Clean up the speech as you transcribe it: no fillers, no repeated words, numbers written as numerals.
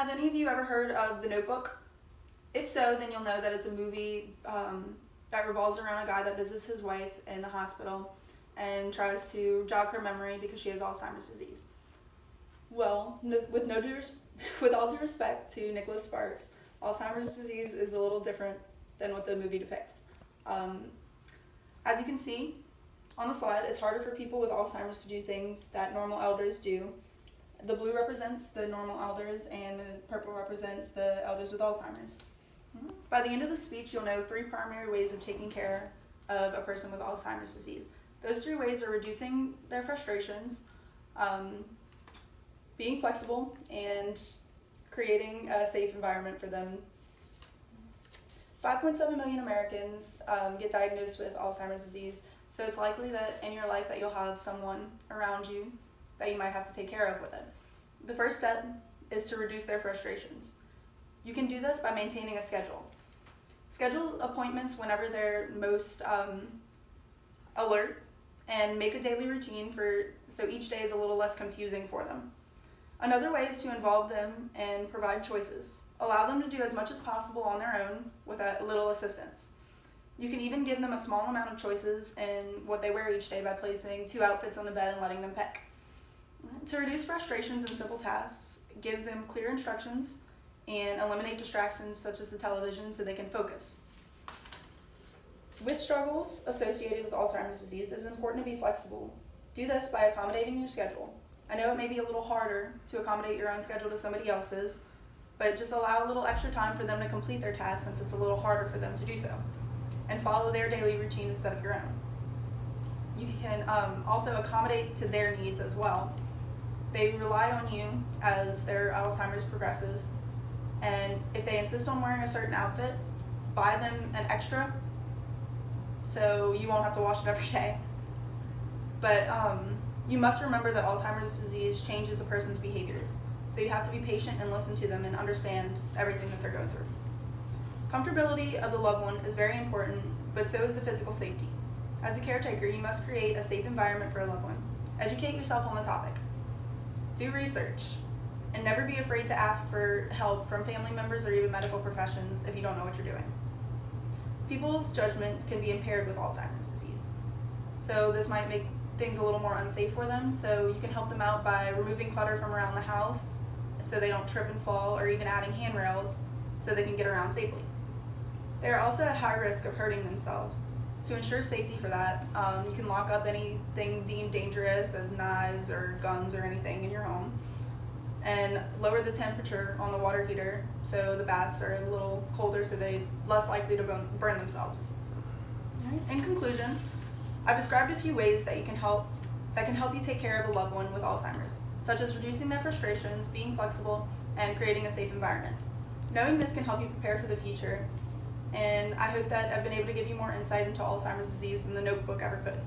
Have any of you ever heard of The Notebook? If so, then you'll know that it's a movie that revolves around a guy that visits his wife in the hospital and tries to jog her memory because she has Alzheimer's disease. Well, with all due respect to Nicholas Sparks, Alzheimer's disease is a little different than what the movie depicts. As you can see on the slide, it's harder for people with Alzheimer's to do things that normal elders do. The blue represents the normal elders and the purple represents the elders with Alzheimer's. By the end of the speech, you'll know 3 primary ways of taking care of a person with Alzheimer's disease. Those 3 ways are reducing their frustrations, being flexible, and creating a safe environment for them. 5.7 million Americans get diagnosed with Alzheimer's disease, so it's likely that in your life that you'll have someone around you that you might have to take care of with it. The first step is to reduce their frustrations. You can do this by maintaining a schedule. Schedule appointments whenever they're most alert, and make a daily routine so each day is a little less confusing for them. Another way is to involve them and provide choices. Allow them to do as much as possible on their own with a little assistance. You can even give them a small amount of choices in what they wear each day by placing 2 outfits on the bed and letting them pick. To reduce frustrations in simple tasks, give them clear instructions and eliminate distractions such as the television so they can focus. With struggles associated with Alzheimer's disease, it is important to be flexible. Do this by accommodating your schedule. I know it may be a little harder to accommodate your own schedule to somebody else's, but just allow a little extra time for them to complete their tasks since it's a little harder for them to do so. And follow their daily routine instead of your own. You can also accommodate to their needs as well. They rely on you as their Alzheimer's progresses, and if they insist on wearing a certain outfit, buy them an extra so you won't have to wash it every day. But you must remember that Alzheimer's disease changes a person's behaviors, so you have to be patient and listen to them and understand everything that they're going through. Comfortability of the loved one is very important, but so is the physical safety. As a caretaker, you must create a safe environment for a loved one. Educate yourself on the topic. Do research, and never be afraid to ask for help from family members or even medical professions if you don't know what you're doing. People's judgment can be impaired with Alzheimer's disease, so this might make things a little more unsafe for them, so you can help them out by removing clutter from around the house so they don't trip and fall, or even adding handrails so they can get around safely. They are also at high risk of hurting themselves. To ensure safety for that, you can lock up anything deemed dangerous as knives or guns or anything in your home, and lower the temperature on the water heater so the baths are a little colder so they're less likely to burn themselves. In conclusion, I've described a few ways that can help you take care of a loved one with Alzheimer's, such as reducing their frustrations, being flexible, and creating a safe environment. Knowing this can help you prepare for the future, and I hope that I've been able to give you more insight into Alzheimer's disease than the Notebook ever could.